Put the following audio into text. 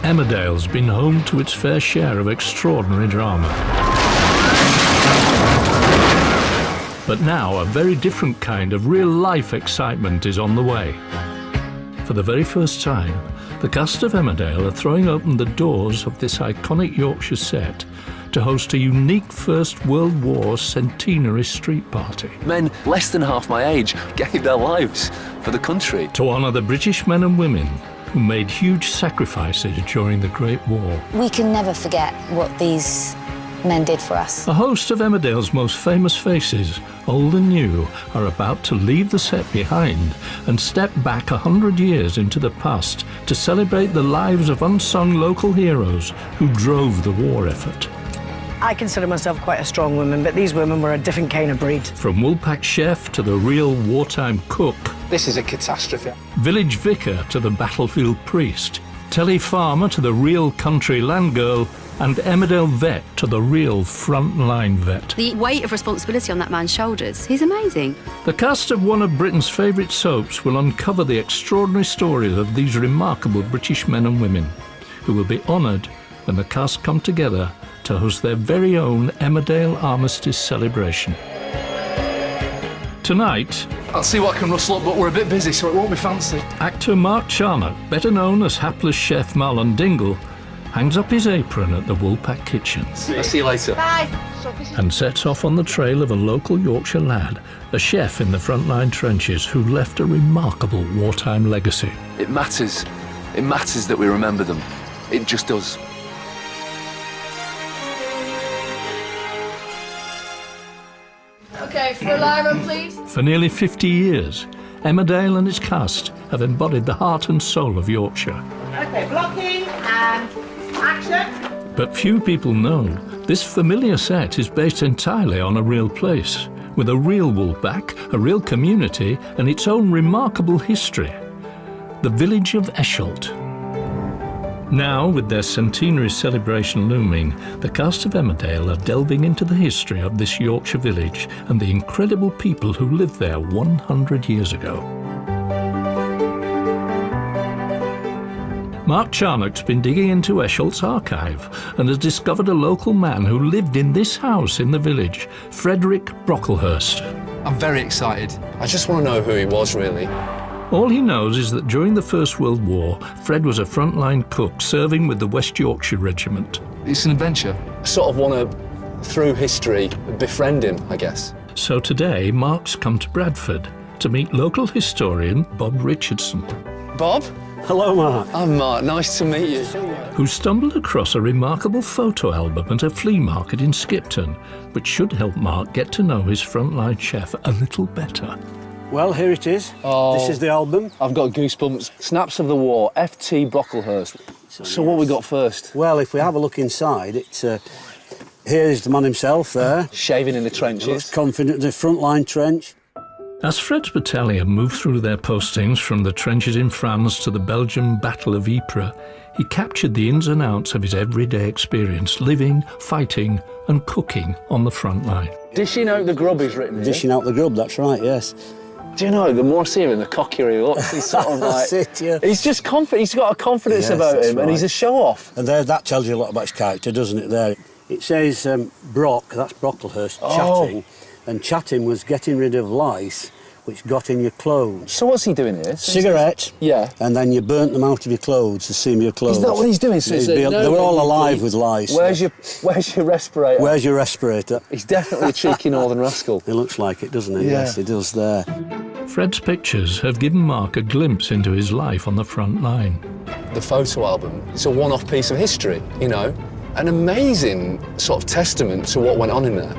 Emmerdale's been home to its fair share of extraordinary drama. But now a very different kind of real-life excitement is on the way. For the very first time, the cast of Emmerdale are throwing open the doors of this iconic Yorkshire set to host a unique First World War centenary street party. Men less than half my age gave their lives for the country. To honour the British men and women who made huge sacrifices during the Great War. We can never forget what these men did for us. A host of Emmerdale's most famous faces, old and new, are about to leave the set behind and step back 100 years into the past to celebrate the lives of unsung local heroes who drove the war effort. I consider myself quite a strong woman, but these women were a different kind of breed. From Woolpack chef to the real wartime cook. This is a catastrophe. Village vicar to the battlefield priest. Telly farmer to the real country land girl. And Emmerdale vet to the real frontline vet. The weight of responsibility on that man's shoulders, he's amazing. The cast of one of Britain's favourite soaps will uncover the extraordinary stories of these remarkable British men and women, who will be honoured when the cast come together to host their very own Emmerdale Armistice celebration. Tonight, I'll see what I can rustle up, but we're a bit busy, so it won't be fancy. actor Mark Charnock, better known as hapless chef Marlon Dingle, hangs up his apron at the Woolpack kitchen. I'll see you later. Bye. And sets off on the trail of a local Yorkshire lad, a chef in the frontline trenches who left a remarkable wartime legacy. It matters. It matters that we remember them. It just does. Okay, full iron, please. For nearly 50 years, Emmerdale and its cast have embodied the heart and soul of Yorkshire. Okay, blocking and action. But few people know this familiar set is based entirely on a real place, with a real Woolpack, a real community, and its own remarkable history. The village of Esholt. Now, with their centenary celebration looming, the cast of Emmerdale are delving into the history of this Yorkshire village and the incredible people who lived there 100 years ago. Mark Charnock's been digging into Esholt's archive and has discovered a local man who lived in this house in the village, Frederick Brocklehurst. I'm very excited. I just want to know who he was, really. All he knows is that during the First World War, Fred was a frontline cook serving with the West Yorkshire Regiment. It's an adventure. I sort of want to, through history, befriend him, I guess. So today, Mark's come to Bradford to meet local historian Bob Richardson, Bob? Hello, Mark. I'm Mark. Nice to meet you. who stumbled across a remarkable photo album at a flea market in Skipton, which should help Mark get to know his frontline chef a little better. Well, here it is. Oh, this is the album. I've got goosebumps. Snaps of the War, F.T. Brocklehurst. So what we got first? Well, if we have a look inside, it's here is the man himself there. Shaving in the trenches. Looks confident in the frontline trench. As Fred's battalion moved through their postings from the trenches in France to the Belgian Battle of Ypres, he captured the ins and outs of his everyday experience, living, fighting and cooking on the front line. Dishing out the grub is written here. Dishing out the grub, that's right, yes. Do you know, the more I see him, the cockier he looks. He's sort of like... That's it, yeah. He's just confident. He's got a confidence Yes, about that's him, and right. he's a show-off. And there, that tells you a lot about his character, doesn't it, there? It says Brock, that's Brocklehurst, chatting, and chatting was getting rid of lice which got in your clothes. So what's he doing here? Cigarette, yeah, and then you burnt them out of your clothes, the seam of your clothes. Is that what he's doing? So they were all alive with lice. Where's your respirator? Where's your respirator? He's definitely a cheeky northern rascal. It looks like it, doesn't it? Yeah. Yes, it does there. Fred's pictures have given Mark a glimpse into his life on the front line. The photo album, it's a one-off piece of history, you know, an amazing sort of testament to what went on in there.